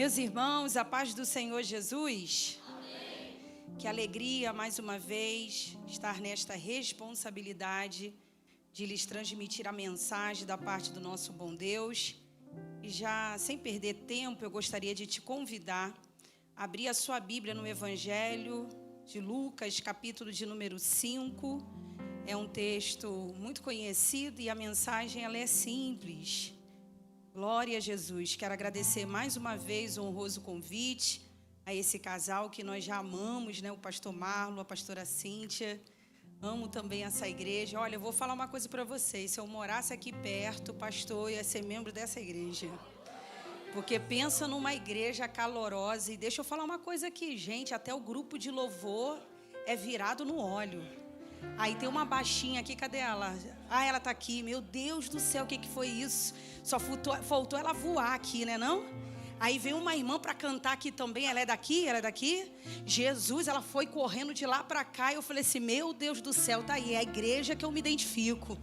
Meus irmãos, a paz do Senhor Jesus. Amém. Que alegria, mais uma vez, estar nesta responsabilidade de lhes transmitir a mensagem da parte do nosso bom Deus. E já, sem perder tempo, eu gostaria de te convidar a abrir a sua Bíblia no Evangelho de Lucas, capítulo de número 5. É um texto muito conhecido e a mensagem ela é simples. Glória a Jesus. Quero agradecer mais uma vez o honroso convite a esse casal que nós já amamos, né? O pastor Marlon, a pastora Cíntia. Amo também essa igreja. Olha, eu vou falar uma coisa para vocês. Se eu morasse aqui perto, pastor, ia ser membro dessa igreja. Porque pensa numa igreja calorosa. E deixa eu falar uma coisa aqui, gente. Até o grupo de louvor é virado no óleo. Aí tem uma baixinha aqui, cadê ela? Ah, ela tá aqui. Meu Deus do céu, o que foi isso? Só faltou ela voar aqui, né não? Aí veio uma irmã para cantar aqui também. Ela é daqui? Ela é daqui? Jesus, ela foi correndo de lá para cá. E eu falei assim, meu Deus do céu, tá aí. É a igreja que eu me identifico.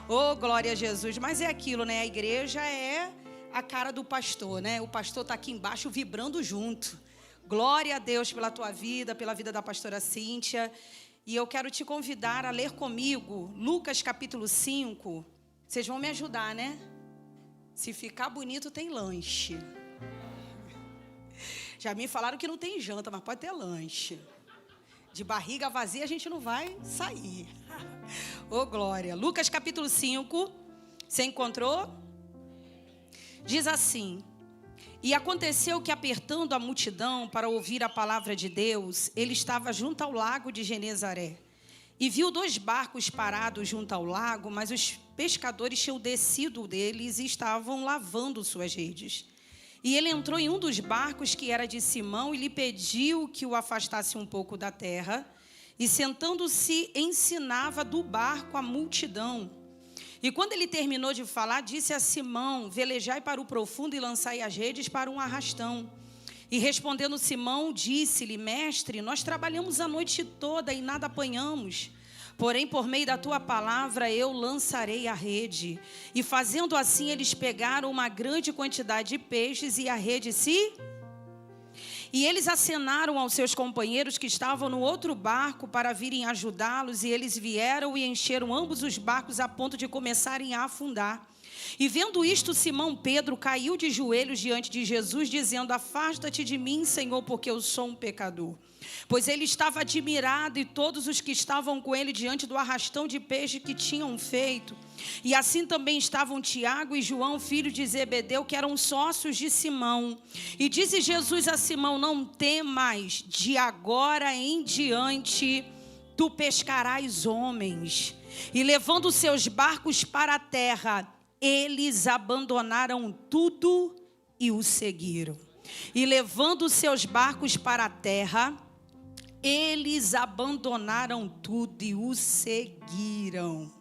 Oh, glória a Jesus. Mas é aquilo, né? A igreja é a cara do pastor, né? O pastor tá aqui embaixo vibrando junto. Glória a Deus pela tua vida, pela vida da pastora Cíntia. E eu quero te convidar a ler comigo Lucas capítulo 5. Vocês vão me ajudar, né? Se ficar bonito, tem lanche. Já me falaram que não tem janta, mas pode ter lanche. De barriga vazia a gente não vai sair. Ô, glória. Lucas capítulo 5. Você encontrou? Diz assim: E aconteceu que, apertando a multidão para ouvir a palavra de Deus, ele estava junto ao lago de Genezaré. E viu 2 barcos parados junto ao lago, mas os pescadores tinham descido deles e estavam lavando suas redes. E ele entrou em um dos barcos, que era de Simão, e lhe pediu que o afastasse um pouco da terra. E, sentando-se, ensinava do barco a multidão. E quando ele terminou de falar, disse a Simão: velejai para o profundo e lançai as redes para um arrastão. E respondendo Simão, disse-lhe: Mestre, nós trabalhamos a noite toda e nada apanhamos. Porém, por meio da tua palavra, eu lançarei a rede. E fazendo assim, eles pegaram uma grande quantidade de peixes e a rede se... E eles acenaram aos seus companheiros que estavam no outro barco para virem ajudá-los, e eles vieram e encheram ambos os barcos a ponto de começarem a afundar. E vendo isto, Simão Pedro caiu de joelhos diante de Jesus, dizendo: Afasta-te de mim, Senhor, porque eu sou um pecador. Pois ele estava admirado e todos os que estavam com ele diante do arrastão de peixe que tinham feito. E assim também estavam Tiago e João, filho de Zebedeu, que eram sócios de Simão. E disse Jesus a Simão: Não temas, de agora em diante tu pescarás homens. E levando seus barcos para a terra, eles abandonaram tudo e o seguiram. E levando seus barcos para a terra, eles abandonaram tudo e o seguiram.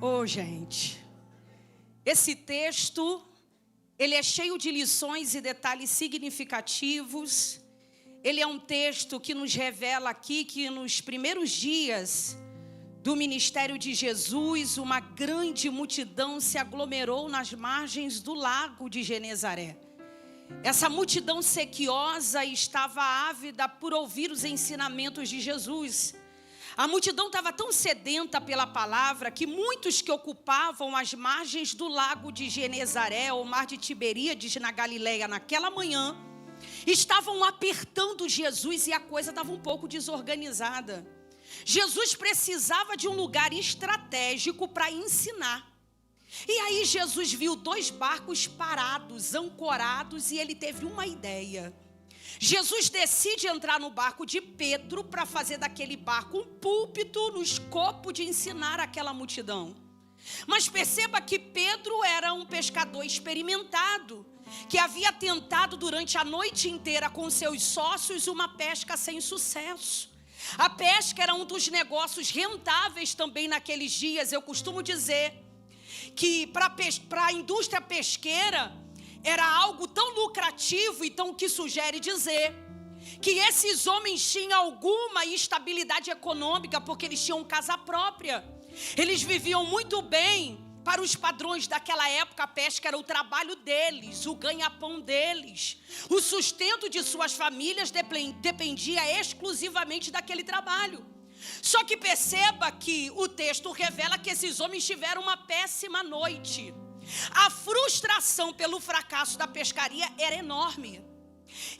Oh, gente, esse texto, ele é cheio de lições e detalhes significativos. Ele é um texto que nos revela aqui que nos primeiros dias do ministério de Jesus, uma grande multidão se aglomerou nas margens do lago de Genezaré. Essa multidão sequiosa estava ávida por ouvir os ensinamentos de Jesus. A multidão estava tão sedenta pela palavra que muitos que ocupavam as margens do lago de Genezaré, ou mar de Tiberíades na Galileia naquela manhã, estavam apertando Jesus e a coisa estava um pouco desorganizada. Jesus precisava de um lugar estratégico para ensinar. E aí Jesus viu 2 barcos parados, ancorados, e ele teve uma ideia. Jesus decide entrar no barco de Pedro para fazer daquele barco um púlpito no escopo de ensinar aquela multidão. Mas perceba que Pedro era um pescador experimentado, que havia tentado durante a noite inteira com seus sócios uma pesca sem sucesso. A pesca era um dos negócios rentáveis também naqueles dias. Eu costumo dizer que para a indústria pesqueira era algo tão lucrativo, então o que sugere dizer que esses homens tinham alguma estabilidade econômica porque eles tinham casa própria. Eles viviam muito bem Para os padrões daquela época, a pesca era o trabalho deles, o ganha-pão deles. O sustento de suas famílias dependia exclusivamente daquele trabalho. Só que perceba que o texto revela que esses homens tiveram uma péssima noite. A frustração pelo fracasso da pescaria era enorme.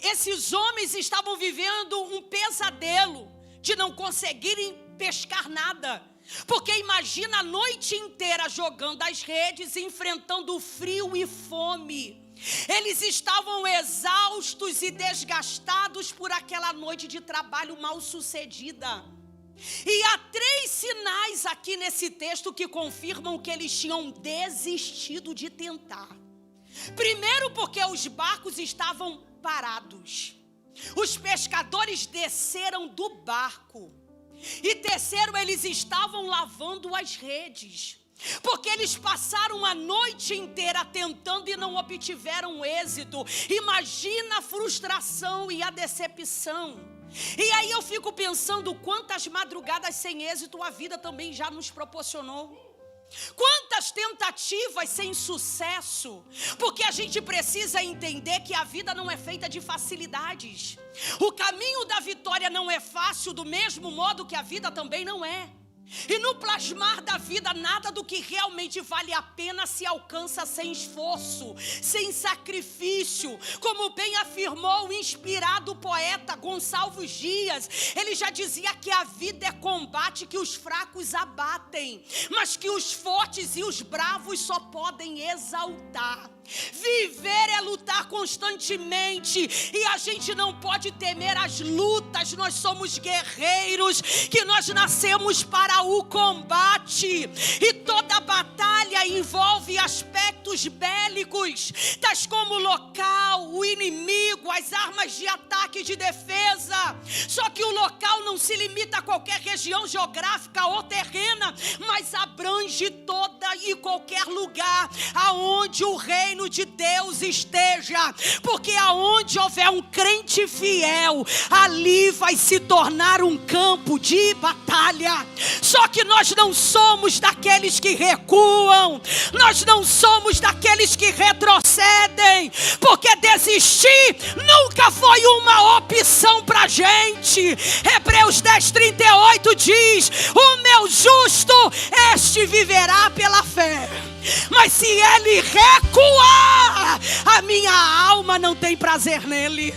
Esses homens estavam vivendo um pesadelo de não conseguirem pescar nada. Porque imagina a noite inteira jogando as redes, enfrentando frio e fome. Eles estavam exaustos e desgastados por aquela noite de trabalho mal sucedida. E há 3 sinais aqui nesse texto que confirmam que eles tinham desistido de tentar. Primeiro, porque os barcos estavam parados. Os pescadores desceram do barco. E terceiro, eles estavam lavando as redes. Porque eles passaram a noite inteira tentando e não obtiveram êxito. Imagina a frustração e a decepção. E aí eu fico pensando quantas madrugadas sem êxito a vida também já nos proporcionou. Quantas tentativas sem sucesso. Porque a gente precisa entender que a vida não é feita de facilidades. O caminho da vitória não é fácil, do mesmo modo que a vida também não é. E no plasmar da vida, nada do que realmente vale a pena se alcança sem esforço, sem sacrifício. Como bem afirmou o inspirado poeta Gonçalves Dias, ele já dizia que a vida é combate que os fracos abatem, mas que os fortes e os bravos só podem exaltar. Viver é lutar constantemente, e a gente não pode temer as lutas. Nós somos guerreiros, que nós nascemos para o combate, e toda batalha envolve aspectos bélicos, tais como o local, o inimigo, as armas de ataque e de defesa. Só que o local não se limita a qualquer região geográfica ou terrena, mas abrange toda e qualquer lugar aonde o reino de Deus esteja, porque aonde houver um crente fiel, ali vai se tornar um campo de batalha. Só que nós não somos daqueles que recuam, nós não somos daqueles que retrocedem, porque desistir nunca foi uma opção para a gente. Hebreus 10:38 diz: o meu justo, este viverá pela fé. Mas se ele recuar, a minha alma não tem prazer nele.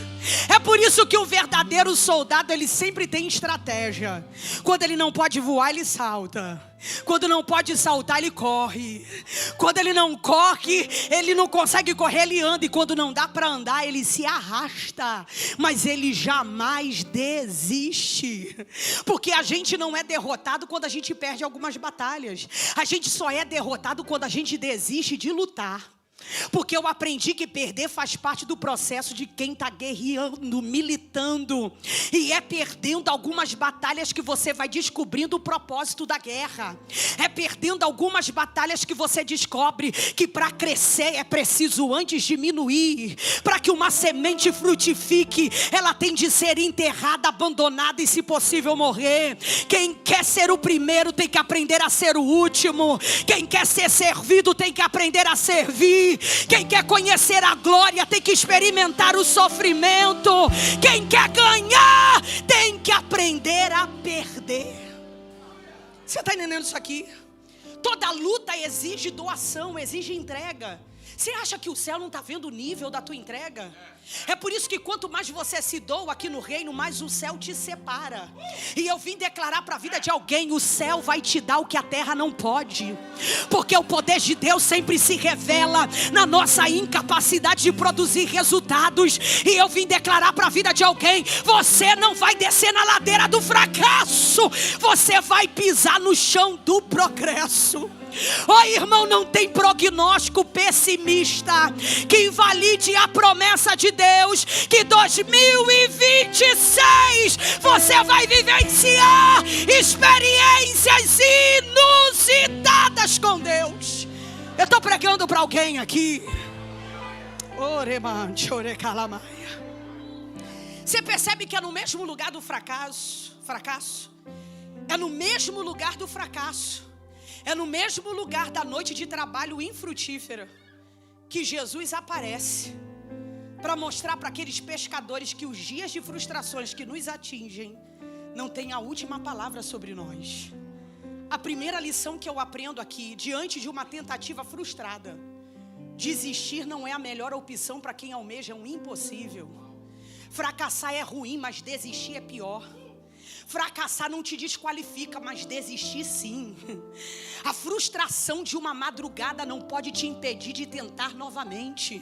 É por isso que o verdadeiro soldado, ele sempre tem estratégia. Quando ele não pode voar, ele salta. Quando não pode saltar, ele corre. Quando ele não corre, ele não consegue correr, ele anda. E quando não dá para andar, ele se arrasta. Mas ele jamais desiste. Porque a gente não é derrotado quando a gente perde algumas batalhas. A gente só é derrotado quando a gente desiste de lutar. Porque eu aprendi que perder faz parte do processo de quem está guerreando, militando. E é perdendo algumas batalhas que você vai descobrindo o propósito da guerra. É perdendo algumas batalhas que você descobre que para crescer é preciso antes diminuir. Para que uma semente frutifique, ela tem de ser enterrada, abandonada e, se possível, morrer. Quem quer ser o primeiro tem que aprender a ser o último. Quem quer ser servido tem que aprender a servir. Quem quer conhecer a glória tem que experimentar o sofrimento. Quem quer ganhar tem que aprender a perder. Você está entendendo isso aqui? Toda luta exige doação, exige entrega. Você acha que o céu não está vendo o nível da tua entrega? É por isso que quanto mais você se doa aqui no reino, mais o céu te separa. E eu vim declarar para a vida de alguém: o céu vai te dar o que a terra não pode. Porque o poder de Deus sempre se revela na nossa incapacidade de produzir resultados. E eu vim declarar para a vida de alguém: você não vai descer na ladeira do fracasso, você vai pisar no chão do progresso. Oh, irmão, não tem prognóstico pessimista que invalide a promessa de Deus, que 2026 você vai vivenciar experiências inusitadas com Deus. Eu estou pregando para alguém aqui. Você percebe que é no mesmo lugar do fracasso? É no mesmo lugar do fracasso. É no mesmo lugar da noite de trabalho infrutífera que Jesus aparece para mostrar para aqueles pescadores que os dias de frustrações que nos atingem não têm a última palavra sobre nós. A primeira lição que eu aprendo aqui, diante de uma tentativa frustrada, desistir não é a melhor opção para quem almeja um impossível. Fracassar é ruim, mas desistir é pior. Fracassar não te desqualifica, mas desistir sim. A frustração de uma madrugada não pode te impedir de tentar novamente.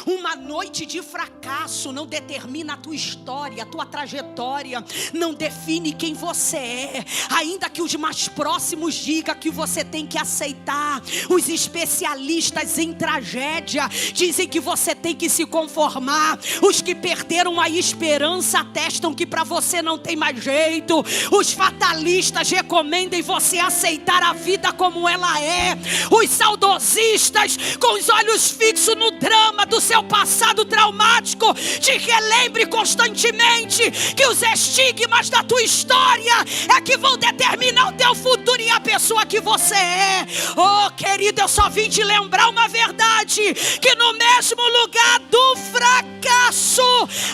Uma noite de fracasso não determina a tua história, a tua trajetória, não define quem você é. Ainda que os mais próximos digam que você tem que aceitar, os especialistas em tragédia dizem que você tem que se conformar. Os que perderam a esperança atestam que para você não tem mais jeito. Os fatalistas recomendam você aceitar a vida como ela é. Os saudosistas, com os olhos fixos no drama do seu passado traumático, te relembre constantemente que os estigmas da tua história é que vão determinar o teu futuro e a pessoa que você é. Oh, querido, eu só vim te lembrar uma verdade, que no mesmo lugar do fracasso,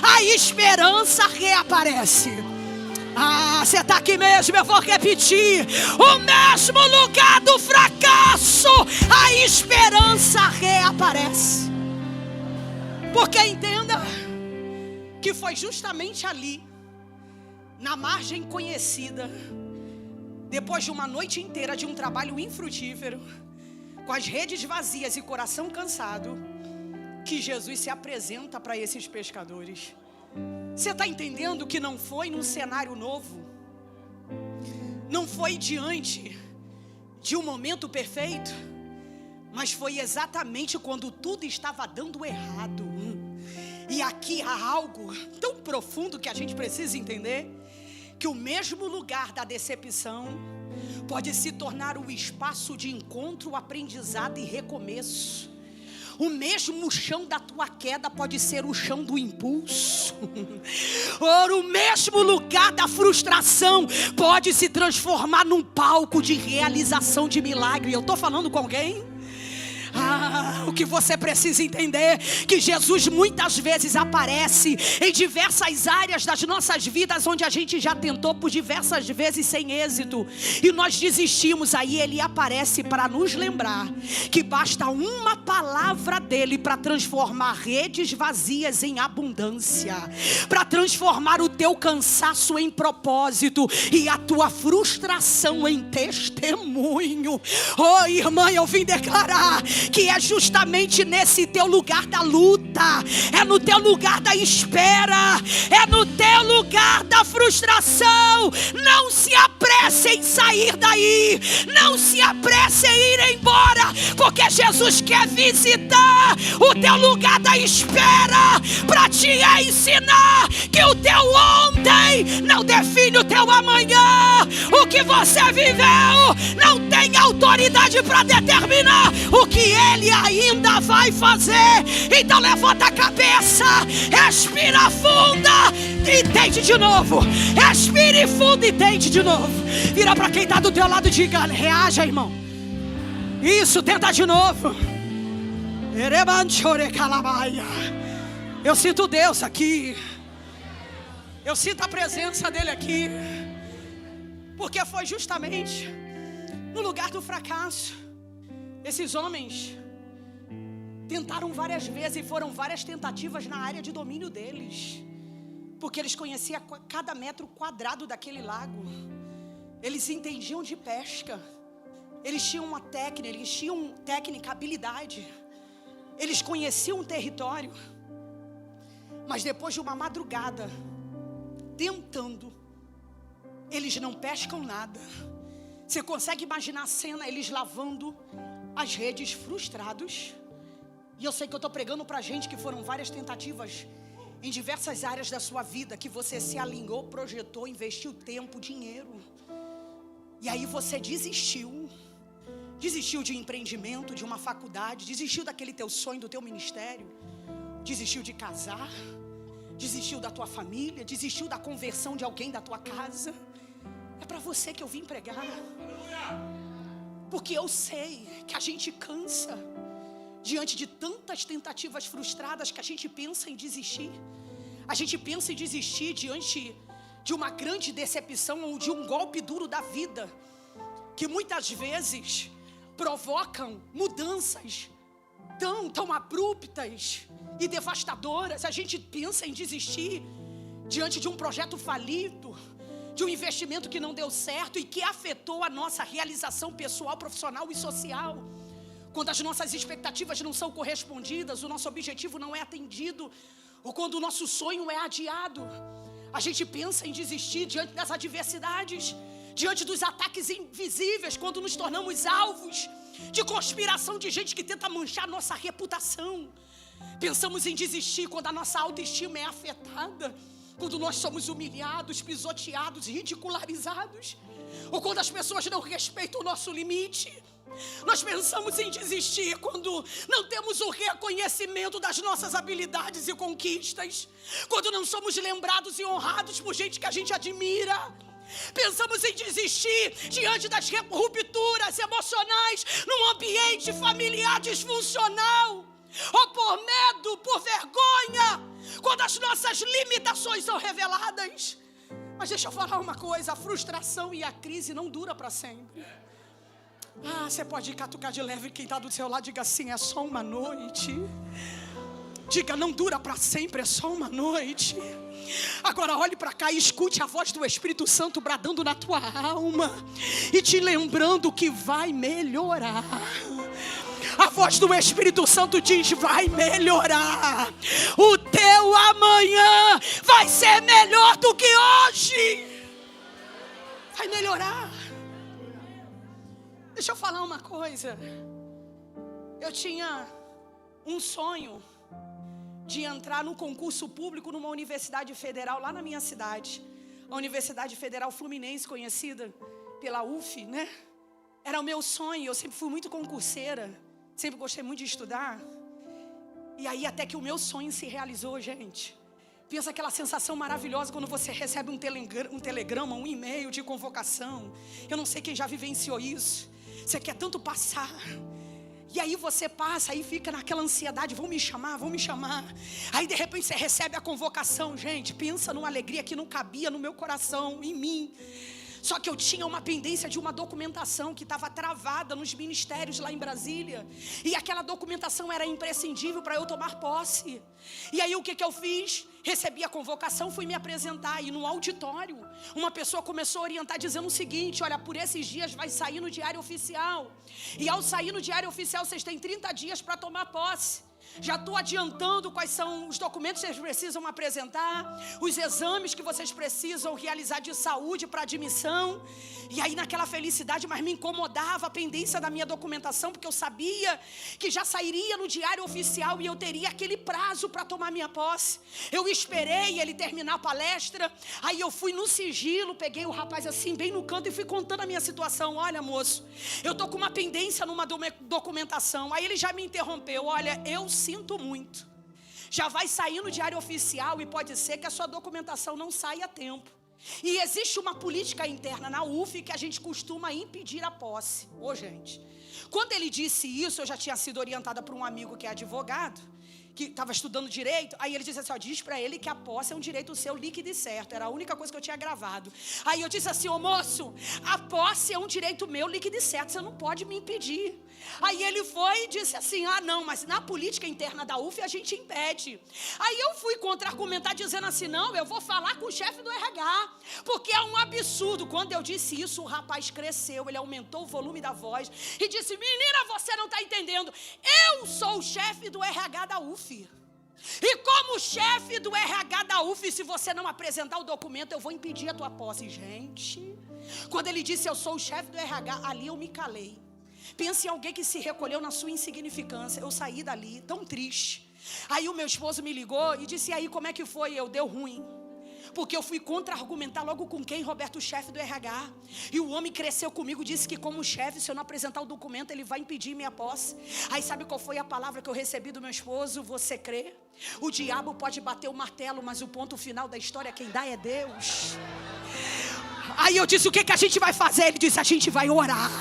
a esperança reaparece. Ah, você está aqui mesmo, eu vou repetir. O mesmo lugar do fracasso, a esperança reaparece. Porque entenda que foi justamente ali, na margem conhecida, depois de uma noite inteira de um trabalho infrutífero, com as redes vazias e coração cansado, que Jesus se apresenta para esses pescadores. Você está entendendo que não foi num cenário novo, não foi diante de um momento perfeito, mas foi exatamente quando tudo estava dando errado. E aqui há algo tão profundo que a gente precisa entender, que o mesmo lugar da decepção pode se tornar um espaço de encontro, aprendizado e recomeço. O mesmo chão da tua queda pode ser o chão do impulso. O mesmo lugar da frustração pode se transformar num palco de realização de milagre. Eu estou falando com alguém? O que você precisa entender, que Jesus muitas vezes aparece em diversas áreas das nossas vidas, onde a gente já tentou por diversas vezes sem êxito, e nós desistimos. Aí Ele aparece para nos lembrar que basta uma palavra dEle para transformar redes vazias em abundância, para transformar o teu cansaço em propósito e a tua frustração em testemunho. Oh, irmã, eu vim declarar que é justamente nesse teu lugar da luta, é no teu lugar da espera, é no teu lugar da frustração. Não se apresse em sair daí, não se apresse em ir embora, porque Jesus quer visitar o teu lugar da espera para te ensinar que o teu ontem não define o teu amanhã. O que você viveu não tem autoridade para determinar o que Ele ainda vai fazer. Então levanta a cabeça, respira funda e tente de novo. Respire fundo e tente de novo. Vira para quem está do teu lado e diga: reaja, irmão. Isso, tenta de novo. Eu sinto Deus aqui. Eu sinto a presença dEle aqui. Porque foi justamente no lugar do fracasso. Esses homens tentaram várias vezes e foram várias tentativas na área de domínio deles, porque eles conheciam cada metro quadrado daquele lago. Eles entendiam de pesca, eles tinham uma técnica, eles tinham técnica, habilidade, eles conheciam o território. Mas depois de uma madrugada tentando, eles não pescam nada. Você consegue imaginar a cena, eles lavando as redes, frustrados. E eu sei que eu estou pregando para gente que foram várias tentativas em diversas áreas da sua vida, que você se alinhou, projetou, investiu tempo, dinheiro, e aí você desistiu de um empreendimento, de uma faculdade, desistiu daquele teu sonho, do teu ministério, desistiu de casar, desistiu da tua família, desistiu da conversão de alguém da tua casa. É para você que eu vim pregar. Porque eu sei que a gente cansa diante de tantas tentativas frustradas que a gente pensa em desistir. A gente pensa em desistir diante de uma grande decepção ou de um golpe duro da vida, que muitas vezes provocam mudanças tão abruptas e devastadoras. A gente pensa em desistir diante de um projeto falido, de um investimento que não deu certo e que afetou a nossa realização pessoal, profissional e social. Quando as nossas expectativas não são correspondidas, o nosso objetivo não é atendido, ou quando o nosso sonho é adiado, a gente pensa em desistir diante das adversidades, diante dos ataques invisíveis, quando nos tornamos alvos de conspiração de gente que tenta manchar nossa reputação. Pensamos em desistir quando a nossa autoestima é afetada, quando nós somos humilhados, pisoteados, ridicularizados, ou quando as pessoas não respeitam o nosso limite. Nós pensamos em desistir quando não temos o reconhecimento das nossas habilidades e conquistas, quando não somos lembrados e honrados por gente que a gente admira. Pensamos em desistir diante das rupturas emocionais num ambiente familiar disfuncional, ou por medo, por vergonha, quando as nossas limitações são reveladas. Mas deixa eu falar uma coisa: a frustração e a crise não duram para sempre. Você pode catucar de leve quem está do seu lado, diga assim: é só uma noite. Diga: não dura para sempre, é só uma noite. Agora olhe para cá e escute a voz do Espírito Santo bradando na tua alma e te lembrando que vai melhorar. A voz do Espírito Santo diz: vai melhorar. O teu amanhã vai ser melhor do que hoje. Vai melhorar. Deixa eu falar uma coisa. Eu tinha um sonho de entrar no concurso público numa universidade federal lá na minha cidade. A Universidade Federal Fluminense, conhecida pela UF, né? Era o meu sonho. Eu sempre fui muito concurseira. Sempre gostei muito de estudar. E aí até que o meu sonho se realizou, gente. Pensa aquela sensação maravilhosa quando você recebe um telegrama, um e-mail de convocação. Eu não sei quem já vivenciou isso. Você quer tanto passar. E aí você passa, aí fica naquela ansiedade: vão me chamar, vão me chamar. Aí de repente você recebe a convocação. Gente, pensa numa alegria que não cabia no meu coração, em mim. Só que eu tinha uma pendência de uma documentação que estava travada nos ministérios lá em Brasília. E aquela documentação era imprescindível para eu tomar posse. E aí o que eu fiz? Recebi a convocação, fui me apresentar. E no auditório, uma pessoa começou a orientar dizendo o seguinte: olha, por esses dias vai sair no Diário Oficial. E ao sair no Diário Oficial, vocês têm 30 dias para tomar posse. Já estou adiantando quais são os documentos que vocês precisam apresentar, os exames que vocês precisam realizar de saúde para admissão. E aí naquela felicidade, mas me incomodava a pendência da minha documentação, porque eu sabia que já sairia no Diário Oficial e eu teria aquele prazo para tomar minha posse. Eu esperei ele terminar a palestra, aí eu fui no sigilo, peguei o rapaz assim bem no canto e fui contando a minha situação: olha, moço, eu estou com uma pendência numa documentação. Aí ele já me interrompeu: olha, eu sinto muito, já vai sair no Diário Oficial e pode ser que a sua documentação não saia a tempo. E existe uma política interna na UF que a gente costuma impedir a posse. Gente, quando ele disse isso, eu já tinha sido orientada por um amigo que é advogado, que estava estudando direito. Aí ele disse assim: diz para ele que a posse é um direito seu líquido e certo. Era a única coisa que eu tinha gravado. Aí eu disse assim: moço, a posse é um direito meu líquido e certo, você não pode me impedir. Aí ele foi e disse assim: não, mas na política interna da UF a gente impede. Aí eu fui contra-argumentar dizendo assim: não, eu vou falar com o chefe do RH, porque é um absurdo. Quando eu disse isso, o rapaz cresceu, ele aumentou o volume da voz e disse: menina, você não está entendendo, eu sou o chefe do RH da UF. E como chefe do RH da UF, se você não apresentar o documento, eu vou impedir a tua posse. Gente, quando ele disse eu sou o chefe do RH, ali eu me calei. Pense em alguém que se recolheu na sua insignificância. Eu saí dali tão triste. Aí o meu esposo me ligou e disse: e aí, como é que foi? Deu ruim. Porque eu fui contra-argumentar logo com quem? Roberto, o chefe do RH. E o homem cresceu comigo, disse que como chefe, se eu não apresentar o documento, ele vai impedir minha posse. Aí sabe qual foi a palavra que eu recebi do meu esposo? Você crê? O diabo pode bater o martelo, mas o ponto final da história quem dá é Deus. Aí eu disse, o que a gente vai fazer? Ele disse, a gente vai orar.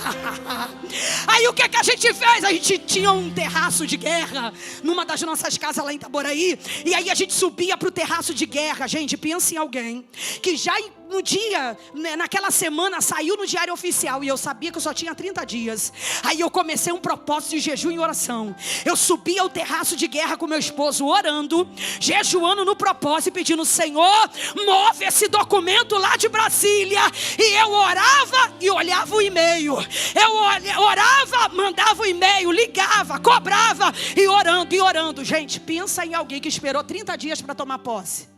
Aí o que a gente fez? A gente tinha um terraço de guerra numa das nossas casas lá em Itaboraí. E aí a gente subia para o terraço de guerra. Gente, pensa em alguém que já no dia, naquela semana, saiu no diário oficial. E eu sabia que eu só tinha 30 dias. Aí eu comecei um propósito de jejum e oração. Eu subia ao terraço de guerra com meu esposo, orando, jejuando no propósito e pedindo, Senhor, move esse documento lá de Brasília. E eu orava e olhava o e-mail. Eu orava, mandava o e-mail, ligava, cobrava e orando e orando. Gente, pensa em alguém que esperou 30 dias para tomar posse.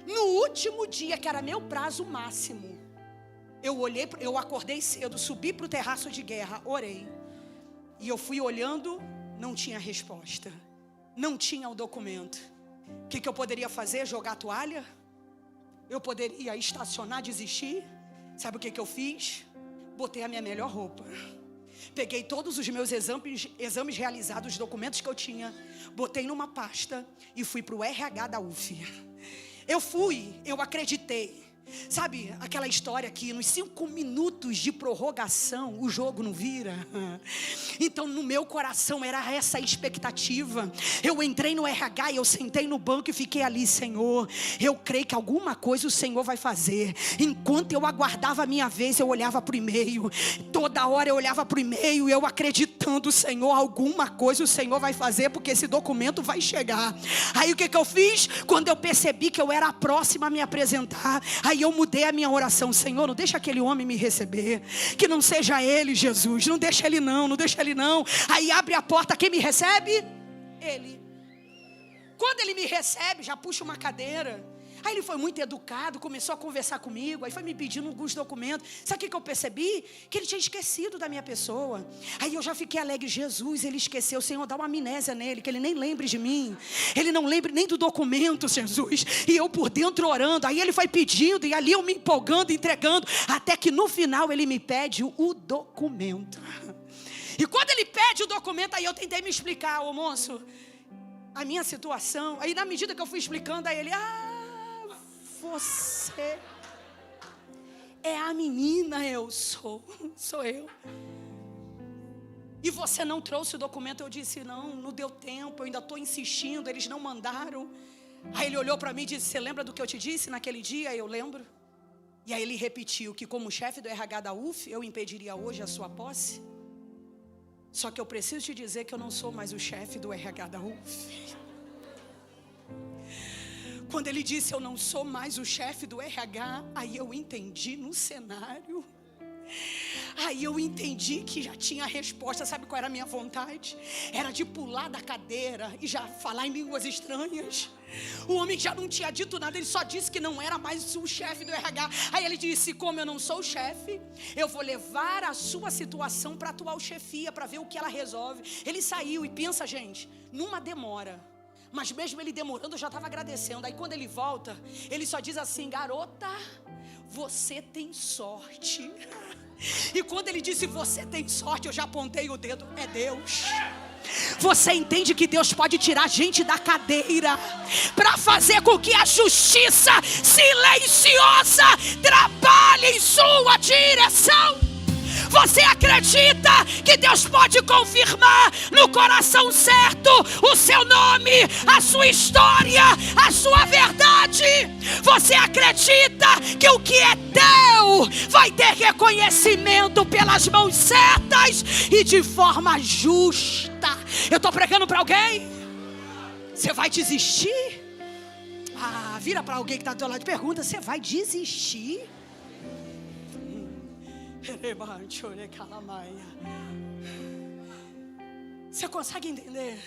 No último dia, que era meu prazo máximo, eu acordei cedo, subi para o terraço de guerra, orei. E eu fui olhando, não tinha resposta. Não tinha o documento. O que eu poderia fazer? Jogar a toalha? Eu poderia estacionar, desistir? Sabe o que eu fiz? Botei a minha melhor roupa. Peguei todos os meus exames realizados, os documentos que eu tinha, botei numa pasta e fui para o RH da UF. Eu acreditei. Sabe aquela história que nos 5 minutos de prorrogação o jogo não vira? Então no meu coração era essa a expectativa. Eu entrei no RH e eu sentei no banco e fiquei ali, Senhor, eu creio que alguma coisa o Senhor vai fazer. Enquanto eu aguardava a minha vez, eu olhava para o e-mail. Toda hora eu olhava para o e-mail, eu acreditando, Senhor, alguma coisa o Senhor vai fazer, porque esse documento vai chegar. Aí o que eu fiz? Quando eu percebi que eu era a próxima a me apresentar, aí eu mudei a minha oração. Senhor, não deixa aquele homem me receber. Que não seja ele, Jesus. Não deixa ele não deixa ele não. Aí abre a porta, quem me recebe? Ele. Quando ele me recebe, já puxa uma cadeira. Aí ele foi muito educado, começou a conversar comigo, aí foi me pedindo alguns documentos. Sabe o que eu percebi? Que ele tinha esquecido da minha pessoa. Aí eu já fiquei alegre, Jesus, ele esqueceu. Senhor, dá uma amnésia nele, que ele nem lembre de mim. Ele não lembre nem do documento, Jesus. E eu por dentro orando, aí ele foi pedindo, e ali eu me empolgando, entregando, até que no final ele me pede o documento. E quando ele pede o documento, aí eu tentei me explicar, ô moço, a minha situação. Aí na medida que eu fui explicando, aí ele, você é a menina, sou eu. E você não trouxe o documento? Eu disse, não deu tempo, eu ainda estou insistindo, eles não mandaram. Aí ele olhou para mim e disse, você lembra do que eu te disse naquele dia? Eu lembro. E aí ele repetiu que como chefe do RH da UF, eu impediria hoje a sua posse. Só que eu preciso te dizer que eu não sou mais o chefe do RH da UF. Quando ele disse eu não sou mais o chefe do RH, aí eu entendi no cenário. Aí eu entendi que já tinha a resposta. Sabe qual era a minha vontade? Era de pular da cadeira e já falar em línguas estranhas. O homem já não tinha dito nada, ele só disse que não era mais o chefe do RH. Aí ele disse, como eu não sou o chefe, eu vou levar a sua situação para a atual chefia, para ver o que ela resolve. Ele saiu e pensa, gente, numa demora. Mas mesmo ele demorando, eu já estava agradecendo. Aí quando ele volta, ele só diz assim, garota, você tem sorte. E quando ele disse, você tem sorte, eu já apontei o dedo, é Deus. Você entende que Deus pode tirar gente da cadeira para fazer com que a justiça silenciosa trabalhe em sua direção? Você acredita que Deus pode confirmar no coração certo o seu nome, a sua história, a sua verdade? Você acredita que o que é teu vai ter reconhecimento pelas mãos certas e de forma justa? Eu estou pregando para alguém? Você vai desistir? Vira para alguém que está do teu lado e pergunta, você vai desistir? Você consegue entender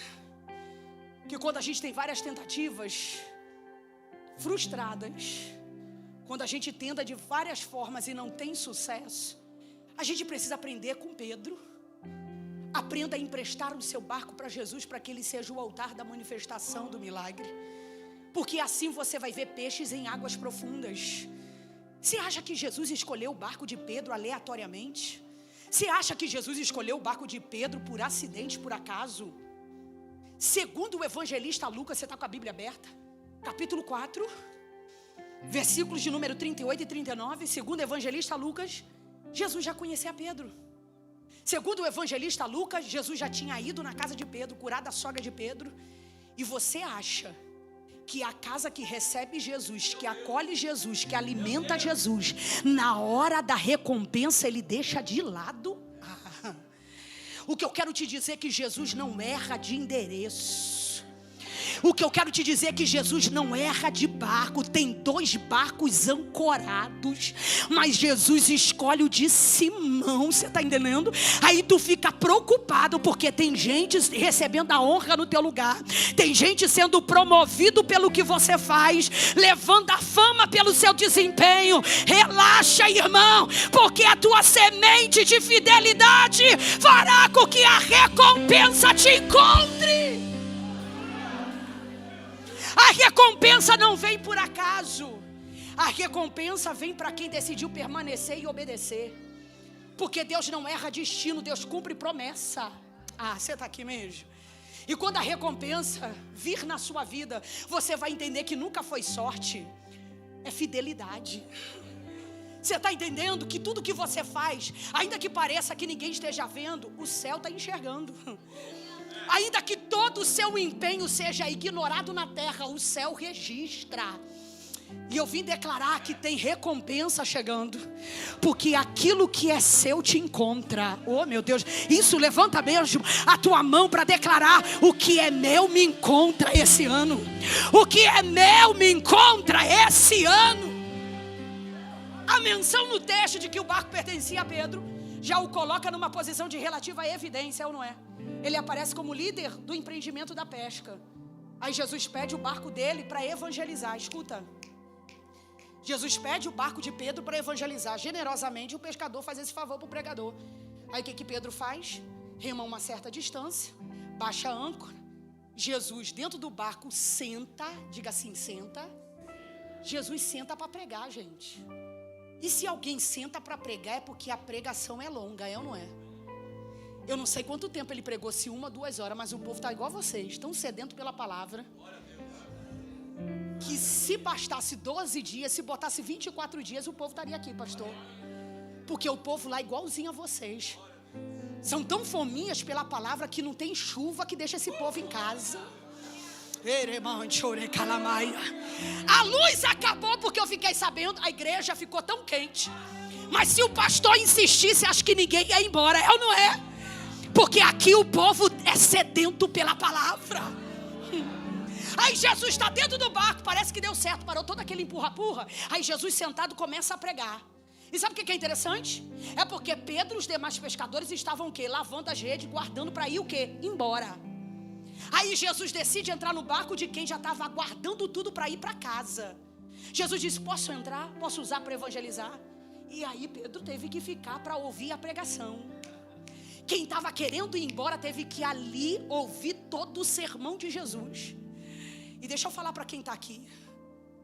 que quando a gente tem várias tentativas frustradas, quando a gente tenta de várias formas e não tem sucesso, a gente precisa aprender com Pedro. Aprenda a emprestar o seu barco para Jesus, para que ele seja o altar da manifestação do milagre, porque assim você vai ver peixes em águas profundas. Você acha que Jesus escolheu o barco de Pedro aleatoriamente? Você acha que Jesus escolheu o barco de Pedro por acidente, por acaso? Segundo o evangelista Lucas, você está com a Bíblia aberta? Capítulo 4. versículos de número 38 e 39, segundo o evangelista Lucas, Jesus já conhecia Pedro. Segundo o evangelista Lucas, Jesus já tinha ido na casa de Pedro, curado a sogra de Pedro. E você acha que a casa que recebe Jesus, que acolhe Jesus, que alimenta Jesus, na hora da recompensa ele deixa de lado? O que eu quero te dizer é que Jesus não erra de endereço. O que eu quero te dizer é que Jesus não erra de barco. Tem 2 barcos ancorados, mas Jesus escolhe o de Simão. Você está entendendo? Aí tu fica preocupado, porque tem gente recebendo a honra no teu lugar. Tem gente sendo promovido pelo que você faz, levando a fama pelo seu desempenho. Relaxa, irmão, porque a tua semente de fidelidade fará com que a recompensa te encontre. A recompensa não vem por acaso. A recompensa vem para quem decidiu permanecer e obedecer. Porque Deus não erra destino, Deus cumpre promessa. Você está aqui mesmo? E quando a recompensa vir na sua vida, você vai entender que nunca foi sorte, é fidelidade. Você está entendendo que tudo que você faz, ainda que pareça que ninguém esteja vendo, o céu está enxergando. Ainda que todo o seu empenho seja ignorado na terra, o céu registra. E eu vim declarar que tem recompensa chegando, porque aquilo que é seu te encontra. Oh meu Deus, isso, levanta mesmo a tua mão para declarar: o que é meu me encontra esse ano. O que é meu me encontra esse ano. A menção no texto de que o barco pertencia a Pedro já o coloca numa posição de relativa evidência, ou não é? Ele aparece como líder do empreendimento da pesca. Aí Jesus pede o barco dele para evangelizar. Escuta, Jesus pede o barco de Pedro para evangelizar. Generosamente o pescador faz esse favor para o pregador. Aí o que Pedro faz? Rema uma certa distância, baixa a âncora. Jesus dentro do barco senta, diga assim, senta. Jesus senta para pregar, gente. E se alguém senta para pregar é porque a pregação é longa, é ou não é? Eu não sei quanto tempo ele pregou, se 1 ou 2 horas, mas o povo está igual a vocês, tão sedento pela palavra, que se bastasse 12 dias, se botasse 24 dias, o povo estaria aqui, pastor. Porque o povo lá é igualzinho a vocês. São tão fominhas pela palavra que não tem chuva que deixa esse povo em casa. A luz acabou porque eu fiquei sabendo, a igreja ficou tão quente. Mas se o pastor insistisse, acho que ninguém ia embora, é ou não é? Porque aqui o povo é sedento pela palavra. Aí Jesus está dentro do barco, parece que deu certo, parou todo aquele empurra-purra. Aí Jesus sentado começa a pregar. E sabe o que é interessante? É porque Pedro e os demais pescadores estavam o quê? Lavando as redes, guardando para ir o quê? Embora. Aí Jesus decide entrar no barco de quem já estava guardando tudo para ir para casa. Jesus disse: posso entrar? Posso usar para evangelizar? E aí Pedro teve que ficar para ouvir a pregação. Quem estava querendo ir embora teve que ali ouvir todo o sermão de Jesus. E deixa eu falar para quem está aqui.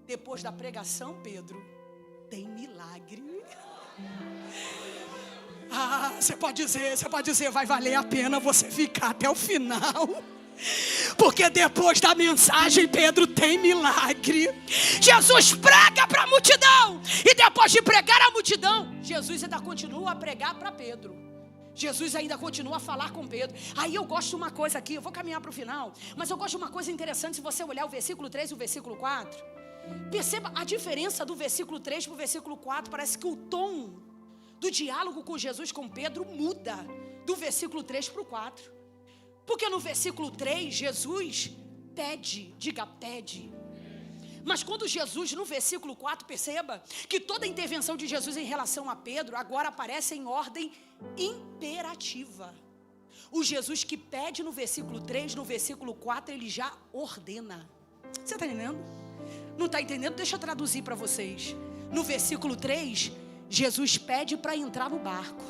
Depois da pregação, Pedro, tem milagre. Você pode dizer, vai valer a pena você ficar até o final. Porque depois da mensagem, Pedro, tem milagre. Jesus prega para a multidão. E depois de pregar a multidão, Jesus ainda continua a pregar para Pedro. Jesus ainda continua a falar com Pedro. Aí eu gosto de uma coisa aqui, eu vou caminhar para o final, mas eu gosto de uma coisa interessante. Se você olhar o versículo 3 e o versículo 4, perceba a diferença do versículo 3 para o versículo 4. Parece que o tom do diálogo com Jesus, com Pedro, muda do versículo 3 para o 4. Porque no versículo 3, Jesus pede, diga pede. Mas quando Jesus, no versículo 4, perceba que toda a intervenção de Jesus em relação a Pedro agora aparece em ordem imperativa. O Jesus que pede no versículo 3, no versículo 4, ele já ordena. Você está entendendo? Não está entendendo? Deixa eu traduzir para vocês. No versículo 3, Jesus pede para entrar no barco.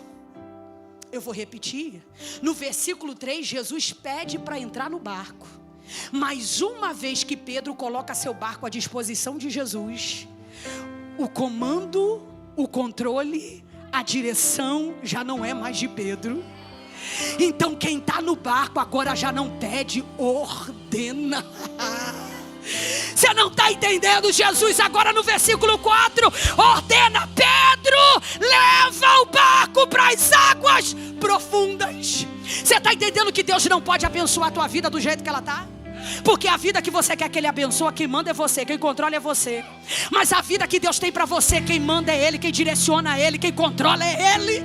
Eu vou repetir. No versículo 3, Jesus pede para entrar no barco. Mas uma vez que Pedro coloca seu barco à disposição de Jesus, o comando, o controle, a direção já não é mais de Pedro. Então quem está no barco agora já não pede, ordena. Você não está entendendo? Jesus agora no versículo 4 ordena: Pedro, leva o barco para as águas profundas. Você está entendendo que Deus não pode abençoar a tua vida do jeito que ela está? Porque a vida que você quer que Ele abençoe, quem manda é você, quem controla é você. Mas a vida que Deus tem para você, quem manda é Ele, quem direciona é Ele, quem controla é Ele.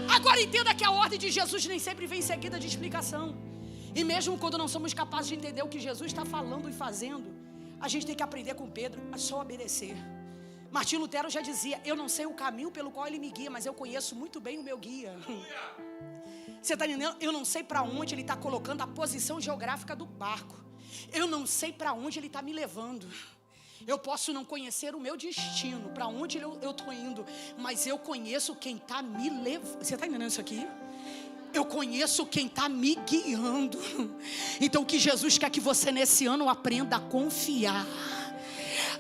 Agora entenda que a ordem de Jesus nem sempre vem seguida de explicação. E mesmo quando não somos capazes de entender o que Jesus está falando e fazendo, a gente tem que aprender com Pedro a só obedecer. Martinho Lutero já dizia: eu não sei o caminho pelo qual Ele me guia, mas eu conheço muito bem o meu guia. Você está entendendo? Eu não sei para onde Ele está colocando a posição geográfica do barco. Eu não sei para onde Ele está me levando. Eu posso não conhecer o meu destino, para onde eu estou indo, mas eu conheço quem está me levando. Você está entendendo isso aqui? Eu conheço quem está me guiando. Então o que Jesus quer que você nesse ano aprenda a confiar.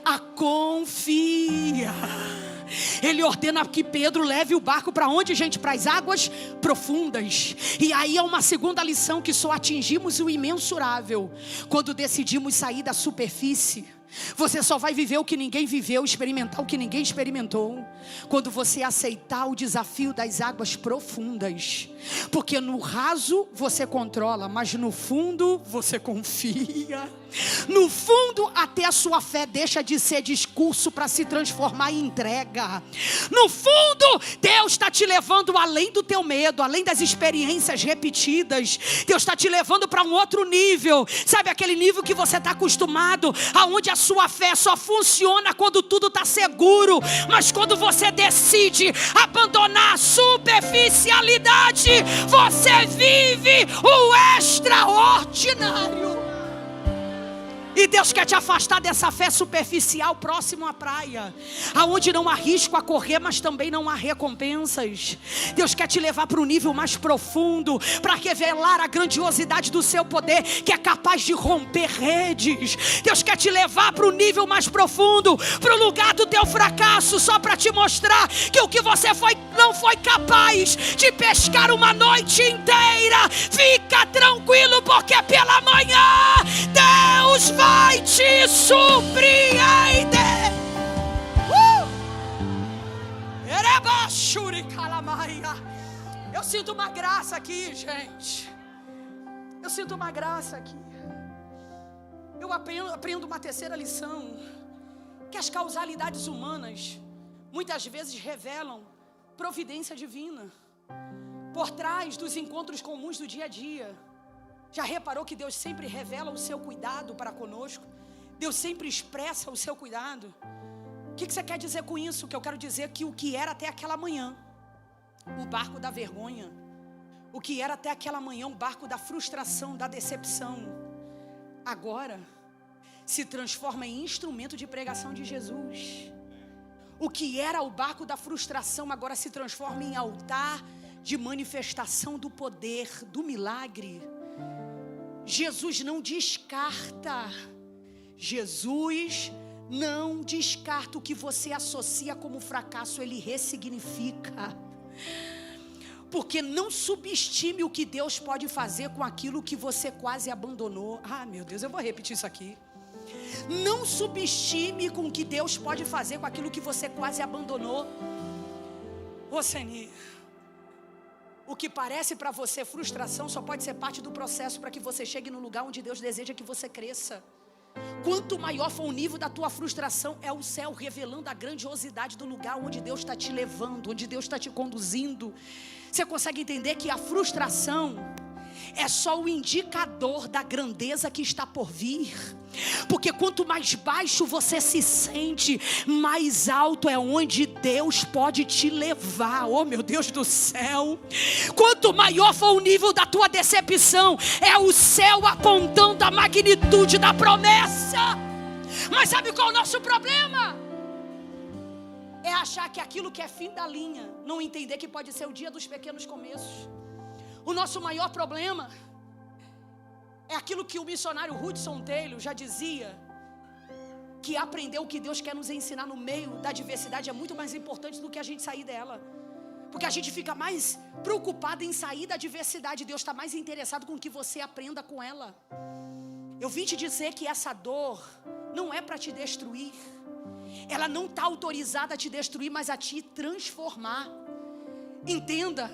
A confiar. Ele ordena que Pedro leve o barco para onde, gente? Para as águas profundas. E aí é uma segunda lição, que só atingimos o imensurável quando decidimos sair da superfície. Você só vai viver o que ninguém viveu, experimentar o que ninguém experimentou, quando você aceitar o desafio das águas profundas. Porque no raso você controla, mas no fundo você confia. No fundo, até a sua fé deixa de ser discurso para se transformar em entrega. No fundo, Deus está te levando além do teu medo, além das experiências repetidas. Deus está te levando para um outro nível. Sabe aquele nível que você está acostumado, aonde a sua fé só funciona quando tudo está seguro. Mas quando você decide abandonar a superficialidade, você vive o extraordinário. E Deus quer te afastar dessa fé superficial próximo à praia, aonde não há risco a correr, mas também não há recompensas. Deus quer te levar para um nível mais profundo, para revelar a grandiosidade do seu poder, que é capaz de romper redes. Deus quer te levar para um nível mais profundo, para o lugar do teu fracasso, só para te mostrar que o que você não foi capaz de pescar uma noite inteira, fica tranquilo, porque pela manhã Deus vai te surpreender. Eu sinto uma graça aqui, gente. Eu sinto uma graça aqui. Eu aprendo uma terceira lição, que as causalidades humanas muitas vezes revelam providência divina por trás dos encontros comuns do dia a dia. Já reparou que Deus sempre revela o seu cuidado para conosco? Deus sempre expressa o seu cuidado. O que você quer dizer com isso? Que eu quero dizer que o que era até aquela manhã o barco da vergonha, o que era até aquela manhã o barco da frustração, da decepção, agora se transforma em instrumento de pregação de Jesus. O que era o barco da frustração agora se transforma em altar de manifestação do poder, do milagre. Jesus não descarta. Jesus não descarta. O que você associa como fracasso, Ele ressignifica. Porque não subestime o que Deus pode fazer com aquilo que você quase abandonou. Ah, meu Deus, eu vou repetir isso aqui. Não subestime com o que Deus pode fazer com aquilo que você quase abandonou. Ô Senhor, o que parece para você frustração só pode ser parte do processo para que você chegue no lugar onde Deus deseja que você cresça. Quanto maior for o nível da tua frustração, é o céu revelando a grandiosidade do lugar onde Deus está te levando, onde Deus está te conduzindo. Você consegue entender que a frustração é só o indicador da grandeza que está por vir? Porque quanto mais baixo você se sente, mais alto é onde Deus pode te levar. Oh, meu Deus do céu. Quanto maior for o nível da tua decepção, é o céu apontando a magnitude da promessa. Mas sabe qual é o nosso problema? É achar que aquilo que é fim da linha, não entender que pode ser o dia dos pequenos começos. O nosso maior problema é aquilo que o missionário Hudson Taylor já dizia, que aprender o que Deus quer nos ensinar no meio da adversidade é muito mais importante do que a gente sair dela. Porque a gente fica mais preocupado em sair da adversidade. Deus está mais interessado com que você aprenda com ela. Eu vim te dizer que essa dor não é para te destruir. Ela não está autorizada a te destruir, mas a te transformar. Entenda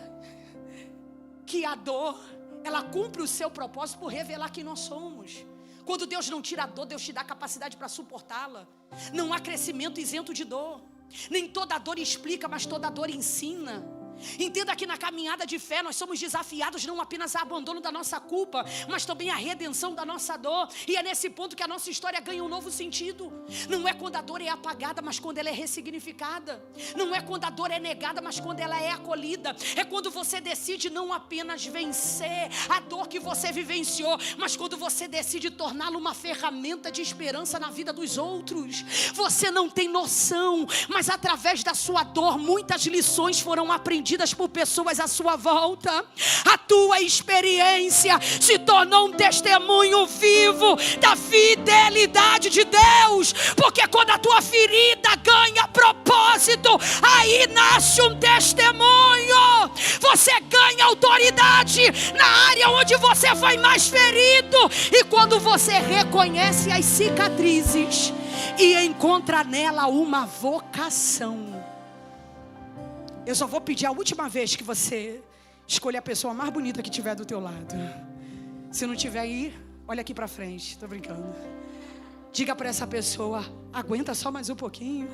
que a dor, ela cumpre o seu propósito por revelar quem nós somos. Quando Deus não tira a dor, Deus te dá capacidade para suportá-la. Não há crescimento isento de dor. Nem toda dor explica, mas toda dor ensina. Entenda que na caminhada de fé nós somos desafiados não apenas ao abandono da nossa culpa, mas também à redenção da nossa dor. E é nesse ponto que a nossa história ganha um novo sentido. Não é quando a dor é apagada, mas quando ela é ressignificada. Não é quando a dor é negada, mas quando ela é acolhida. É quando você decide não apenas vencer a dor que você vivenciou, mas quando você decide torná-la uma ferramenta de esperança na vida dos outros. Você não tem noção, mas através da sua dor muitas lições foram aprendidas por pessoas à sua volta. A tua experiência se tornou um testemunho vivo da fidelidade de Deus, porque quando a tua ferida ganha propósito, aí nasce um testemunho. Você ganha autoridade na área onde você foi mais ferido, e quando você reconhece as cicatrizes e encontra nela uma vocação. Eu só vou pedir a última vez que você escolha a pessoa mais bonita que tiver do teu lado. Se não tiver aí, olha aqui pra frente. Tô brincando. Diga para essa pessoa: aguenta só mais um pouquinho.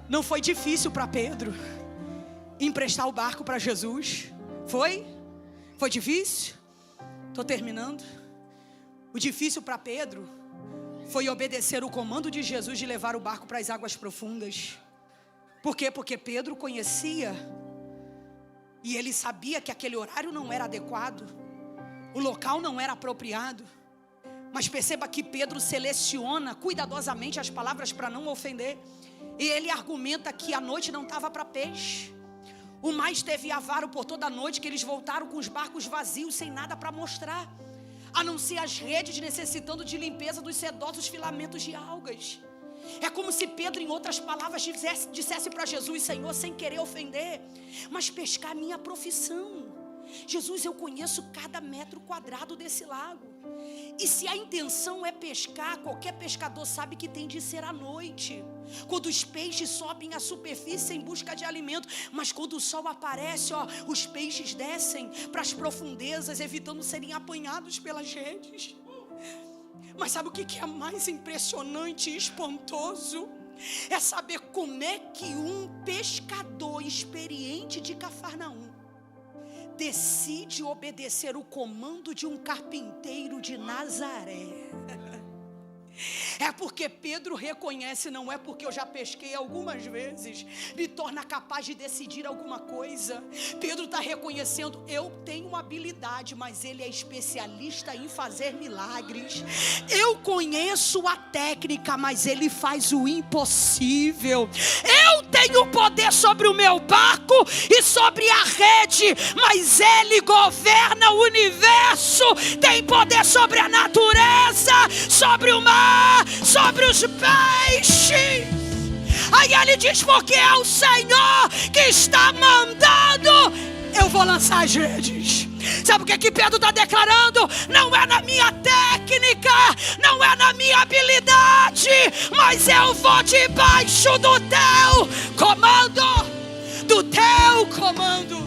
Não foi difícil para Pedro emprestar o barco para Jesus. Foi? Foi difícil? Tô terminando. O difícil para Pedro foi obedecer o comando de Jesus de levar o barco para as águas profundas. Por quê? Porque Pedro conhecia e ele sabia que aquele horário não era adequado, o local não era apropriado. Mas perceba que Pedro seleciona cuidadosamente as palavras para não ofender. E ele argumenta que a noite não estava para peixe. O mar esteve avaro por toda a noite, que eles voltaram com os barcos vazios, sem nada para mostrar, a não ser as redes necessitando de limpeza dos sedosos filamentos de algas. É como se Pedro, em outras palavras, dissesse para Jesus: Senhor, sem querer ofender, mas pescar é minha profissão. Jesus, eu conheço cada metro quadrado desse lago. E se a intenção é pescar, qualquer pescador sabe que tem de ser à noite, quando os peixes sobem à superfície em busca de alimento. Mas quando o sol aparece, os peixes descem para as profundezas, evitando serem apanhados pelas redes. Mas sabe o que é mais impressionante e espantoso? É saber como é que um pescador experiente de Cafarnaum decide obedecer o comando de um carpinteiro de Nazaré. É porque Pedro reconhece: não é porque eu já pesquei algumas vezes me torna capaz de decidir alguma coisa. Pedro está reconhecendo: eu tenho habilidade, mas ele é especialista em fazer milagres. Eu conheço a técnica, mas ele faz o impossível. Eu tenho poder sobre o meu barco e sobre a rede, mas ele governa o universo. Tem poder sobre a natureza, sobre o mar, sobre os peixes. Aí ele diz: porque é o Senhor que está mandando, eu vou lançar as redes. Sabe o que Pedro está declarando? Não é na minha técnica, não é na minha habilidade, mas eu vou debaixo do teu comando. Do teu comando.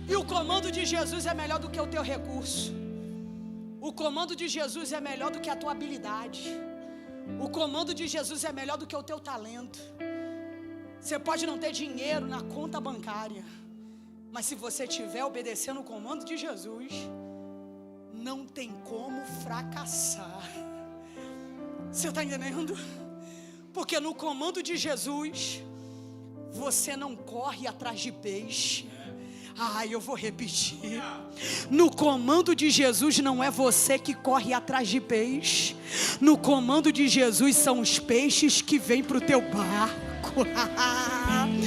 E o comando de Jesus é melhor do que o teu recurso. O comando de Jesus é melhor do que a tua habilidade. O comando de Jesus é melhor do que o teu talento. Você pode não ter dinheiro na conta bancária, mas se você estiver obedecendo o comando de Jesus, não tem como fracassar. Você está entendendo? Porque no comando de Jesus, você não corre atrás de peixe. Eu vou repetir. No comando de Jesus não é você que corre atrás de peixe. No comando de Jesus são os peixes que vêm para o teu barco. barco.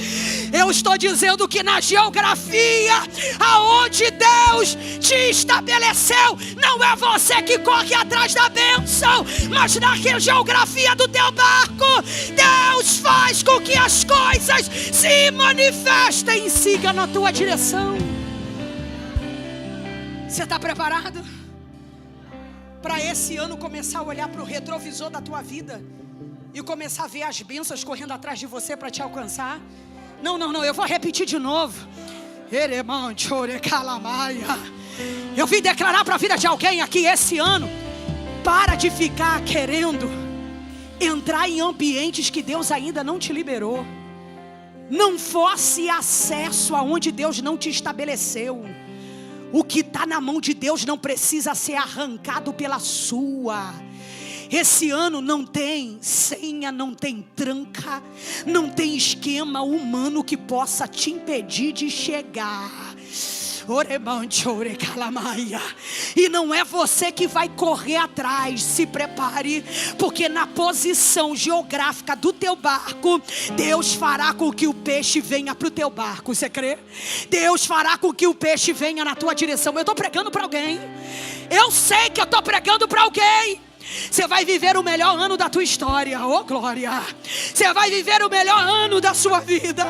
Eu estou dizendo que na geografia aonde Deus te estabeleceu, não é você que corre atrás da bênção, mas na geografia do teu barco, Deus faz com que as coisas se manifestem e sigam na tua direção. Você está preparado para esse ano começar a olhar para o retrovisor da tua vida e começar a ver as bênçãos correndo atrás de você para te alcançar? Não, eu vou repetir de novo. Eu vim declarar para a vida de alguém aqui esse ano: para de ficar querendo entrar em ambientes que Deus ainda não te liberou. Não force acesso aonde Deus não te estabeleceu. O que está na mão de Deus não precisa ser arrancado pela sua. Esse ano não tem senha, não tem tranca, não tem esquema humano que possa te impedir de chegar. E não é você que vai correr atrás. Se prepare, porque na posição geográfica do teu barco, Deus fará com que o peixe venha para o teu barco. Você crê? Deus fará com que o peixe venha na tua direção. Eu estou pregando para alguém. Eu sei que eu estou pregando para alguém. Você vai viver o melhor ano da tua história. Oh glória! Você vai viver o melhor ano da sua vida,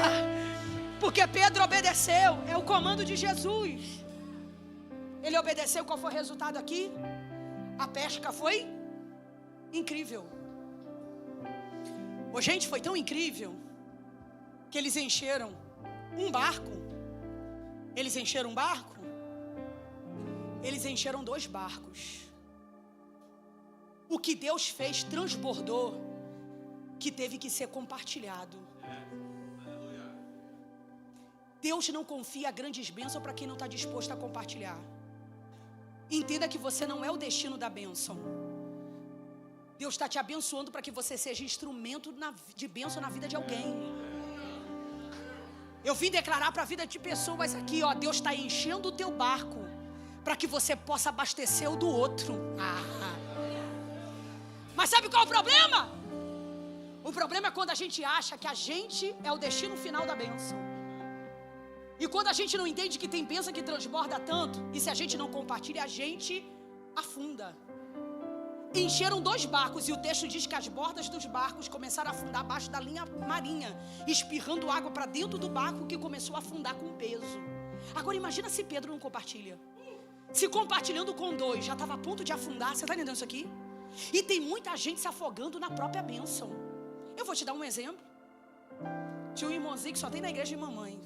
porque Pedro obedeceu. É o comando de Jesus. Ele obedeceu. Qual foi o resultado aqui? A pesca foi incrível. Oh, gente, foi tão incrível que eles encheram um barco. Eles encheram um barco? Eles encheram 2 barcos. O que Deus fez transbordou, que teve que ser compartilhado. Deus não confia grandes bênçãos para quem não está disposto a compartilhar. Entenda que você não é o destino da bênção. Deus está te abençoando para que você seja instrumento de bênção na vida de alguém. Eu vim declarar para a vida de pessoas aqui, ó, Deus está enchendo o teu barco para que você possa abastecer o do outro. Mas sabe qual é o problema? O problema é quando a gente acha que a gente é o destino final da bênção. E quando a gente não entende que tem bênção que transborda tanto, e se a gente não compartilha, a gente afunda. Encheram 2 barcos, e o texto diz que as bordas dos barcos começaram a afundar abaixo da linha marinha, espirrando água para dentro do barco, que começou a afundar com peso. Agora imagina se Pedro não compartilha. Se compartilhando com 2 já estava a ponto de afundar. Você está entendendo isso aqui? E tem muita gente se afogando na própria bênção. Eu vou te dar um exemplo. Tinha um irmãozinho que só tem na igreja de mamãe.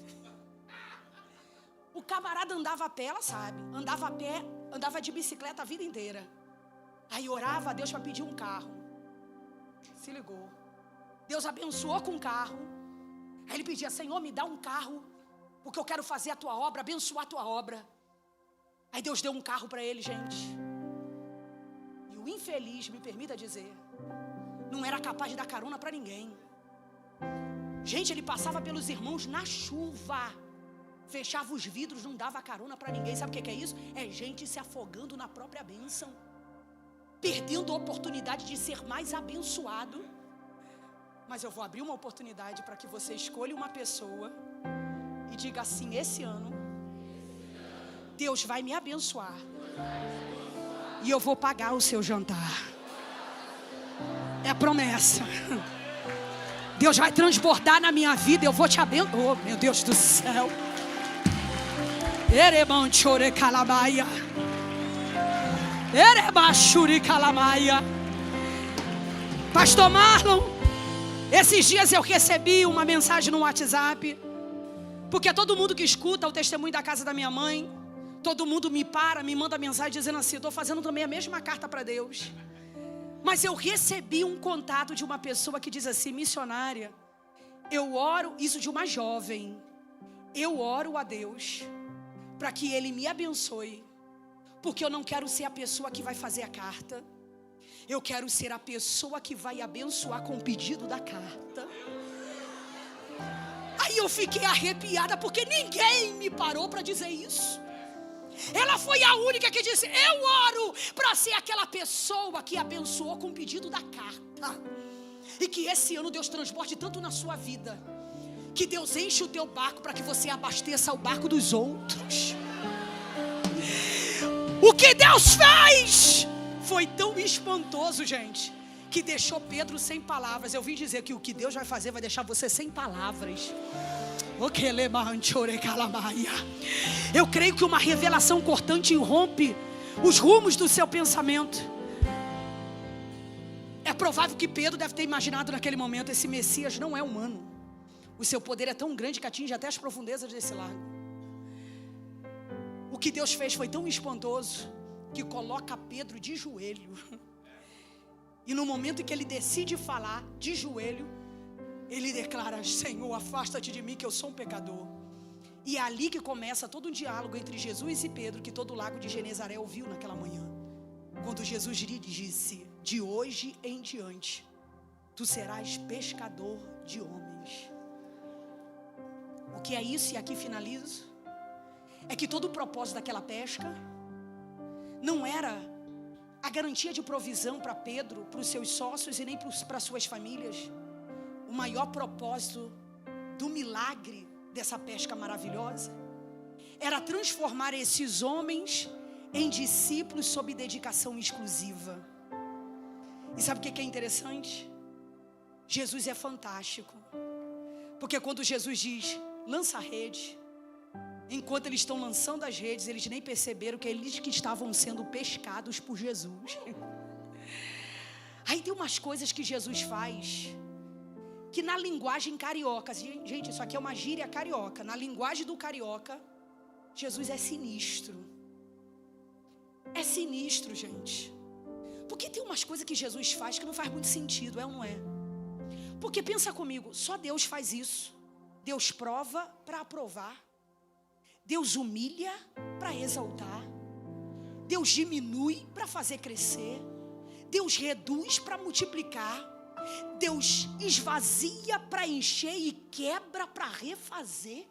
O camarada andava a pé, ela sabe. Andava a pé, andava de bicicleta a vida inteira. Aí orava a Deus para pedir um carro. Se ligou. Deus abençoou com um carro. Aí ele pedia: Senhor, me dá um carro, porque eu quero fazer a tua obra, abençoar a tua obra. Aí Deus deu um carro para ele, gente. E o infeliz, me permita dizer, não era capaz de dar carona para ninguém. Gente, ele passava pelos irmãos na chuva, fechava os vidros, não dava carona para ninguém. Sabe o que é isso? É gente se afogando na própria bênção, perdendo a oportunidade de ser mais abençoado. Mas eu vou abrir uma oportunidade para que você escolha uma pessoa e diga assim: esse ano Deus vai me abençoar e eu vou pagar o seu jantar. É promessa. Deus vai transbordar na minha vida, eu vou te abençoar. Oh, meu Deus do céu. Pastor Marlon, esses dias eu recebi uma mensagem no WhatsApp, porque todo mundo que escuta o testemunho da casa da minha mãe, todo mundo me manda mensagem dizendo assim: estou fazendo também a mesma carta para Deus. Mas eu recebi um contato de uma pessoa que diz assim: missionária, eu oro, isso de uma jovem, eu oro a Deus para que Ele me abençoe, porque eu não quero ser a pessoa que vai fazer a carta, eu quero ser a pessoa que vai abençoar com o pedido da carta. Aí eu fiquei arrepiada, porque ninguém me parou para dizer isso. Ela foi a única que disse: eu oro para ser aquela pessoa que abençoou com o pedido da carta. E que esse ano Deus transborde tanto na sua vida, que Deus enche o teu barco para que você abasteça o barco dos outros. O que Deus fez foi tão espantoso, gente, que deixou Pedro sem palavras. Eu vim dizer que o que Deus vai fazer vai deixar você sem palavras. Eu creio que uma revelação cortante irrompe os rumos do seu pensamento. É provável que Pedro deve ter imaginado naquele momento: esse Messias não é humano. O seu poder é tão grande que atinge até as profundezas desse lago. O que Deus fez foi tão espantoso que coloca Pedro de joelho. E no momento em que ele decide falar de joelho, ele declara: Senhor, afasta-te de mim, que eu sou um pecador. E é ali que começa todo um diálogo entre Jesus e Pedro, que todo o lago de Genezaré ouviu naquela manhã. Quando Jesus lhe disse: de hoje em diante, tu serás pescador de homens. O que é isso? E aqui finalizo. É que todo o propósito daquela pesca não era a garantia de provisão para Pedro, para os seus sócios e nem para suas famílias. O maior propósito do milagre dessa pesca maravilhosa era transformar esses homens em discípulos sob dedicação exclusiva. E sabe o que é interessante? Jesus é fantástico, porque quando Jesus diz: lança a rede, enquanto eles estão lançando as redes, eles nem perceberam que eles que estavam sendo pescados por Jesus. Aí tem umas coisas que Jesus faz, que na linguagem carioca, gente, isso aqui é uma gíria carioca, na linguagem do carioca, Jesus é sinistro. É sinistro, gente. Porque tem umas coisas que Jesus faz que não faz muito sentido, é ou não é? Porque pensa comigo, só Deus faz isso. Deus prova para aprovar. Deus humilha para exaltar. Deus diminui para fazer crescer. Deus reduz para multiplicar. Deus esvazia para encher e quebra para refazer.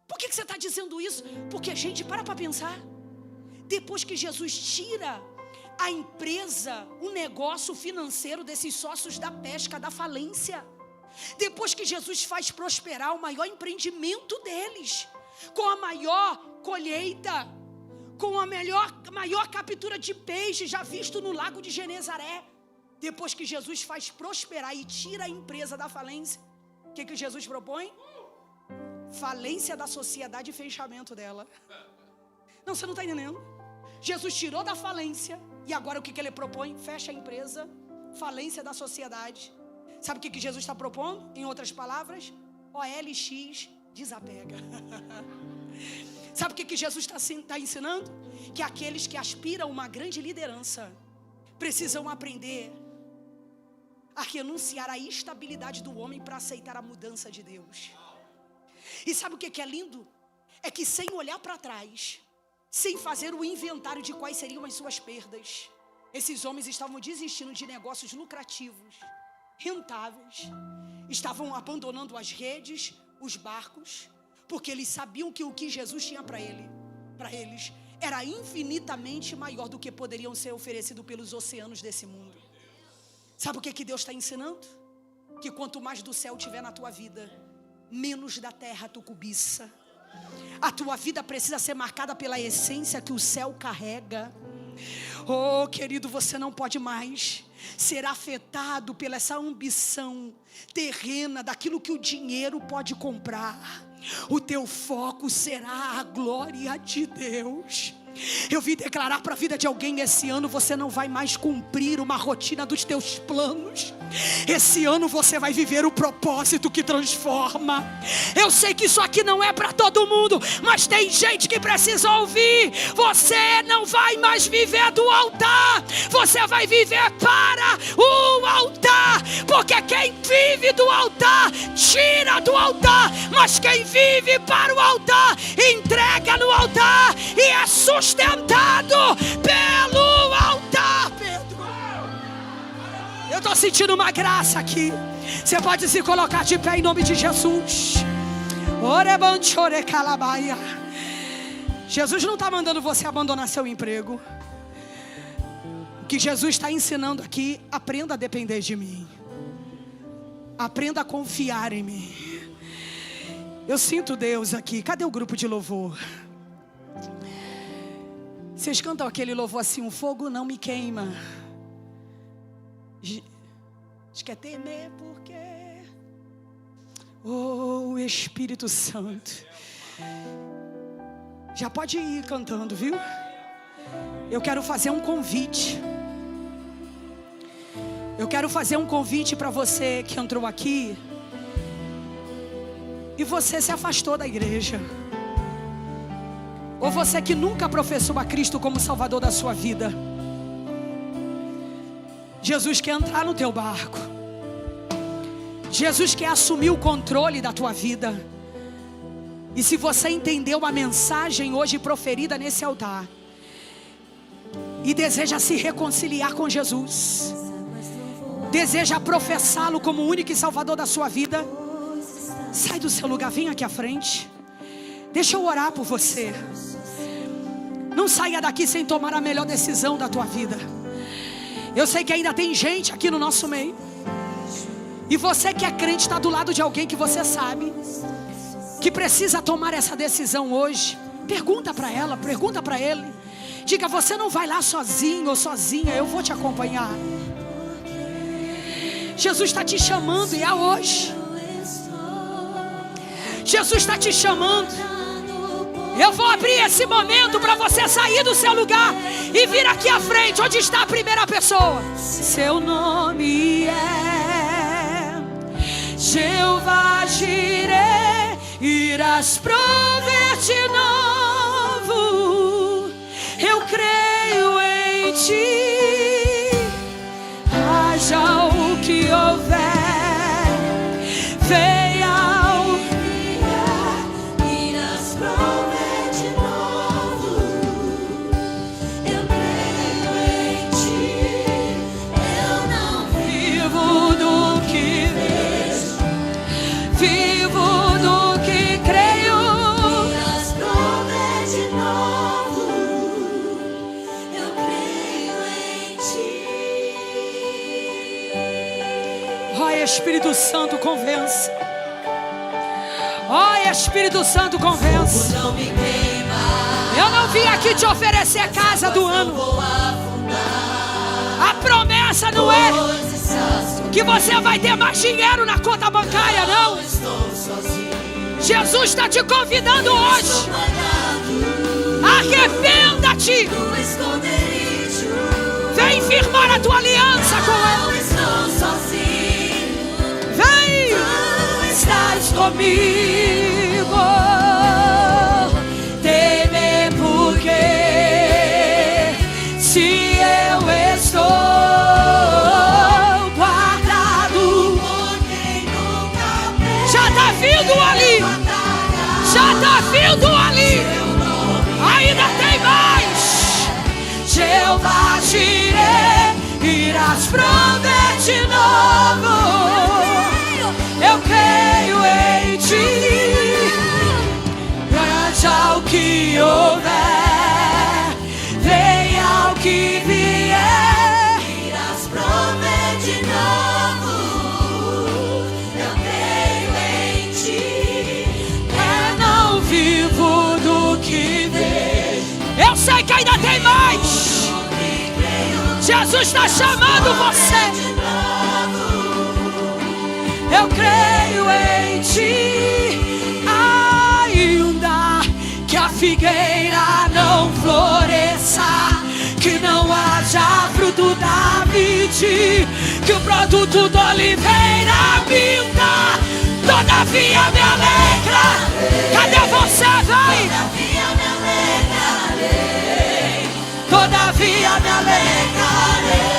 Por que você está dizendo isso? Porque, gente, para pensar. Depois que Jesus tira a empresa, o negócio financeiro desses sócios da pesca, da falência, depois que Jesus faz prosperar o maior empreendimento deles, com a maior colheita, com a maior captura de peixe já visto no lago de Genezaré, depois que Jesus faz prosperar e tira a empresa da falência, o que Jesus propõe? Falência da sociedade e fechamento dela. Não, você não está entendendo. Jesus tirou da falência e agora o que ele propõe? Fecha a empresa, falência da sociedade. Sabe o que Jesus está propondo? Em outras palavras, OLX, desapega. Sabe o que Jesus está ensinando? Que aqueles que aspiram a uma grande liderança precisam aprender a renunciar à estabilidade do homem para aceitar a mudança de Deus. E sabe o que é lindo? É que sem olhar para trás, sem fazer o inventário de quais seriam as suas perdas, esses homens estavam desistindo de negócios lucrativos, rentáveis, estavam abandonando as redes, os barcos, porque eles sabiam que o que Jesus tinha para eles era infinitamente maior do que poderiam ser oferecido pelos oceanos desse mundo. Sabe o que Deus está ensinando? Que quanto mais do céu tiver na tua vida, menos da terra tu cobiça. A tua vida precisa ser marcada pela essência que o céu carrega. Oh, querido, você não pode mais ser afetado pela essa ambição terrena daquilo que o dinheiro pode comprar. O teu foco será a glória de Deus. Eu vim declarar para a vida de alguém: esse ano você não vai mais cumprir uma rotina dos teus planos. Esse ano você vai viver o propósito que transforma. Eu sei que isso aqui não é para todo mundo, mas tem gente que precisa ouvir. Você não vai mais viver do altar, você vai viver para o altar. Porque quem vive do altar, tira do altar. Mas quem vive para o altar, entrega no altar e é sustentado pelo altar, Pedro. Eu estou sentindo uma graça aqui. Você pode se colocar de pé em nome de Jesus. Jesus não está mandando você abandonar seu emprego. que Jesus está ensinando aqui: aprenda a depender de mim. Aprenda a confiar em mim. Eu sinto Deus aqui. Cadê o grupo de louvor? Vocês cantam aquele louvor assim: o fogo não me queima. Diz que é temer porque... Oh, Espírito Santo. Já pode ir cantando, viu? Eu quero fazer um convite. Eu quero fazer um convite para você que entrou aqui e você se afastou da igreja, ou você que nunca professou a Cristo como Salvador da sua vida. Jesus quer entrar no teu barco. Jesus quer assumir o controle da tua vida. E se você entendeu a mensagem hoje proferida nesse altar e deseja se reconciliar com Jesus, deseja professá-lo como único e Salvador da sua vida, sai do seu lugar, vem aqui à frente. Deixa eu orar por você. Não saia daqui sem tomar a melhor decisão da tua vida. Eu sei que ainda tem gente aqui no nosso meio, e você que é crente está do lado de alguém que você sabe que precisa tomar essa decisão hoje. Pergunta para ela, pergunta para ele. Diga: você não vai lá sozinho ou sozinha, eu vou te acompanhar. Jesus está te chamando e é hoje. Jesus está te chamando. Eu vou abrir esse momento para você sair do seu lugar e vir aqui à frente, onde está a primeira pessoa. Seu nome é Jeová Jireh, irás prover de novo. Eu creio em ti, haja o que houver, venha o que vier, irás prover de novo. Eu creio em ti, eu não vivo do que vejo, vivo do que creio. Irás prover de novo, eu creio em ti. Ó Espírito Santo, convença. Ó Espírito Santo, convença. Eu não vim aqui te oferecer a casa do ano. A promessa não é que você vai ter mais dinheiro na conta bancária, não. Jesus está te convidando hoje. Arrependa-te. Vem firmar a tua aliança com Ele. Vem, estás comigo. Temer porque se eu estou guardado por quem nunca perde. Já está vindo ali. Já está vindo ali. Ainda tem mais. Jeová Jireh, irás prover de novo. Eu creio em ti, haja o que houver, venha o que vier, irás prover de novo. Eu creio em ti, eu não vivo do que vejo. Eu sei que ainda tem mais. Jesus está chamando você. Eu creio em ti, ainda que a figueira não floresça, que não haja fruto da vide, que o produto da oliveira minta, todavia me alegra. Cadê você, vai? Todavia me alegrarei.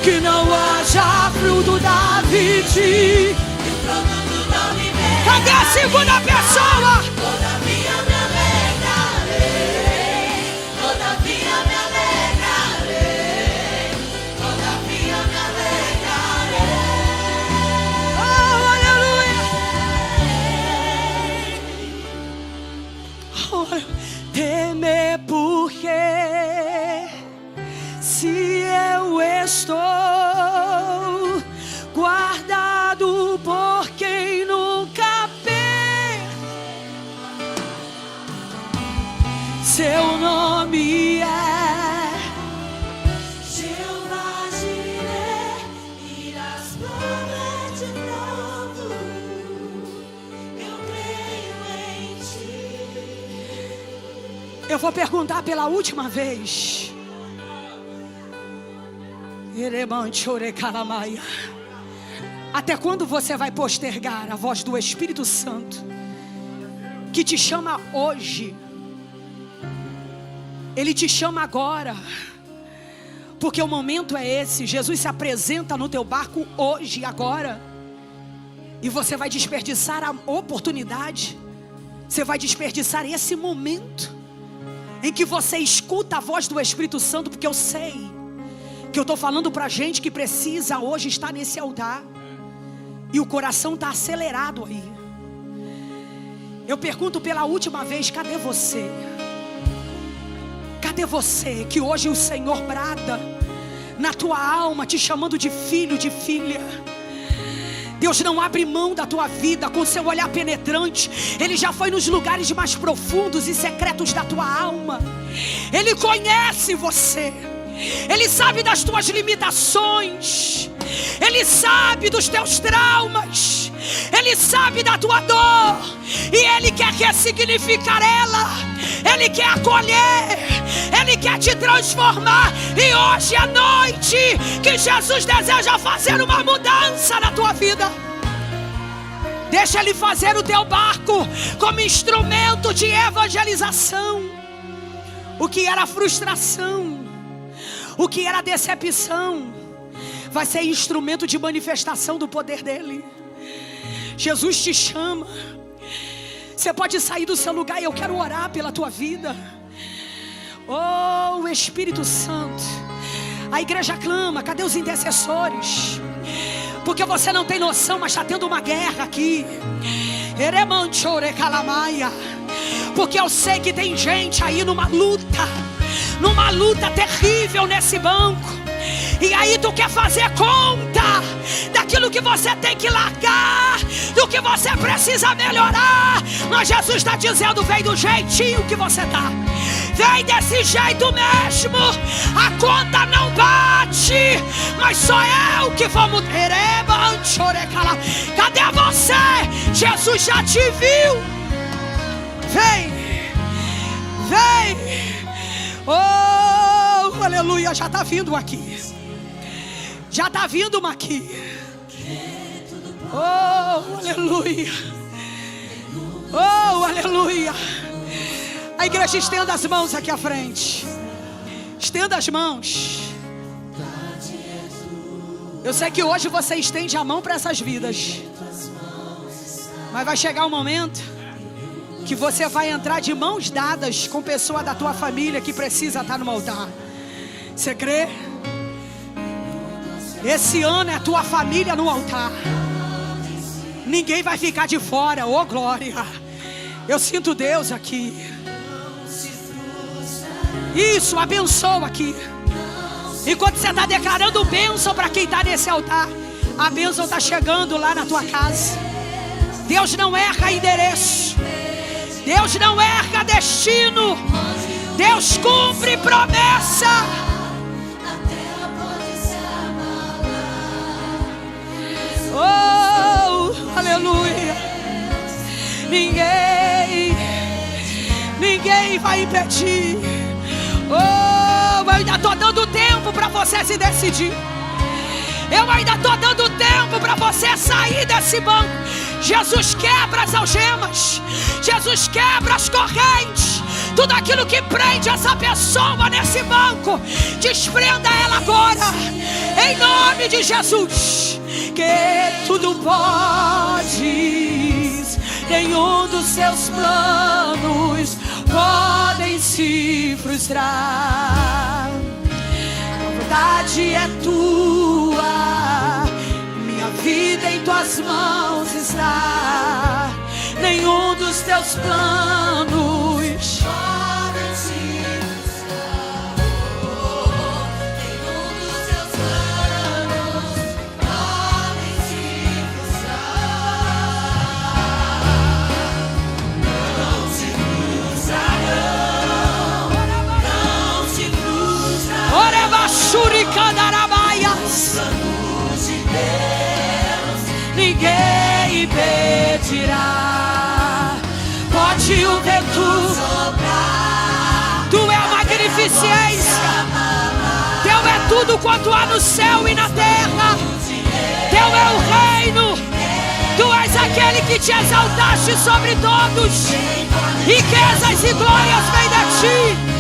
Que não haja fruto da vide. Cadê a segunda pessoa? Todavia me alegrarei. Todavia me alegrarei. Todavia me alegrarei. se eu estou guardado por quem nunca perdeu, seu nome é Jeová Jireh, irás prover de novo, eu creio em ti. Eu vou perguntar pela última vez. Até quando você vai postergar a voz do Espírito Santo que te chama hoje? Ele te chama agora, porque o momento é esse. Jesus se apresenta no teu barco hoje, agora, e você vai desperdiçar a oportunidade. Você vai desperdiçar esse momento em que você escuta a voz do Espírito Santo, porque eu sei que eu estou falando para gente que precisa hoje estar nesse altar, e o coração está acelerado aí. Eu pergunto pela última vez: cadê você? Cadê você que hoje o Senhor brada na tua alma, te chamando de filho, de filha? Deus não abre mão da tua vida com seu olhar penetrante. Ele já foi nos lugares mais profundos e secretos da tua alma. Ele conhece você. Ele sabe das tuas limitações. Ele sabe dos teus traumas. Ele sabe da tua dor. E Ele quer ressignificar ela. Ele quer acolher. Ele quer te transformar. E hoje à noite que Jesus deseja fazer uma mudança na tua vida. Deixa Ele fazer o teu barco como instrumento de evangelização. O que era frustração, o que era decepção, vai ser instrumento de manifestação do poder dEle. Jesus te chama. Você pode sair do seu lugar e eu quero orar pela tua vida. Oh, Espírito Santo. A igreja clama, cadê os intercessores? Porque você não tem noção, mas está tendo uma guerra aqui. Porque eu sei que tem gente aí numa luta terrível nesse banco. E aí tu quer fazer conta daquilo que você tem que largar, do que você precisa melhorar. Mas Jesus está dizendo: vem do jeitinho que você tá. Vem desse jeito mesmo. A conta não bate, mas sou eu que vou mudar. Cadê você? Jesus já te viu. Vem, vem. Oh, aleluia, já está vindo aqui. Já está vindo uma aqui. Oh, aleluia. Oh, aleluia. A igreja, estenda as mãos aqui à frente. Estenda as mãos. Eu sei que hoje você estende a mão para essas vidas, mas vai chegar um momento que você vai entrar de mãos dadas com pessoa da tua família que precisa estar no altar. Você crê? Esse ano é a tua família no altar. Ninguém vai ficar de fora. Oh, glória. Eu sinto Deus aqui. Isso, abençoa aqui. Enquanto você está declarando bênção para quem está nesse altar, a bênção está chegando lá na tua casa. Deus não erra endereço. Deus não erra destino. Deus cumpre promessa. Oh, aleluia. Ninguém vai impedir. Oh, eu ainda estou dando tempo para você se decidir. Eu ainda estou dando tempo para você sair desse banco. Jesus quebra as algemas. Jesus quebra as correntes. Tudo aquilo que prende essa pessoa nesse banco, desprenda ela agora, em nome de Jesus. Que tudo podes, nenhum dos seus planos podem se frustrar. A vontade é tua, minha vida em tuas mãos está. Nenhum dos teus planos podem se frustrar. tirar, pode o vento soprar. Tu é a magnificência, teu é tudo quanto há no céu e na terra. Teu é o reino, tu és aquele que te exaltaste sobre todos. Riquezas e glórias vêm de ti.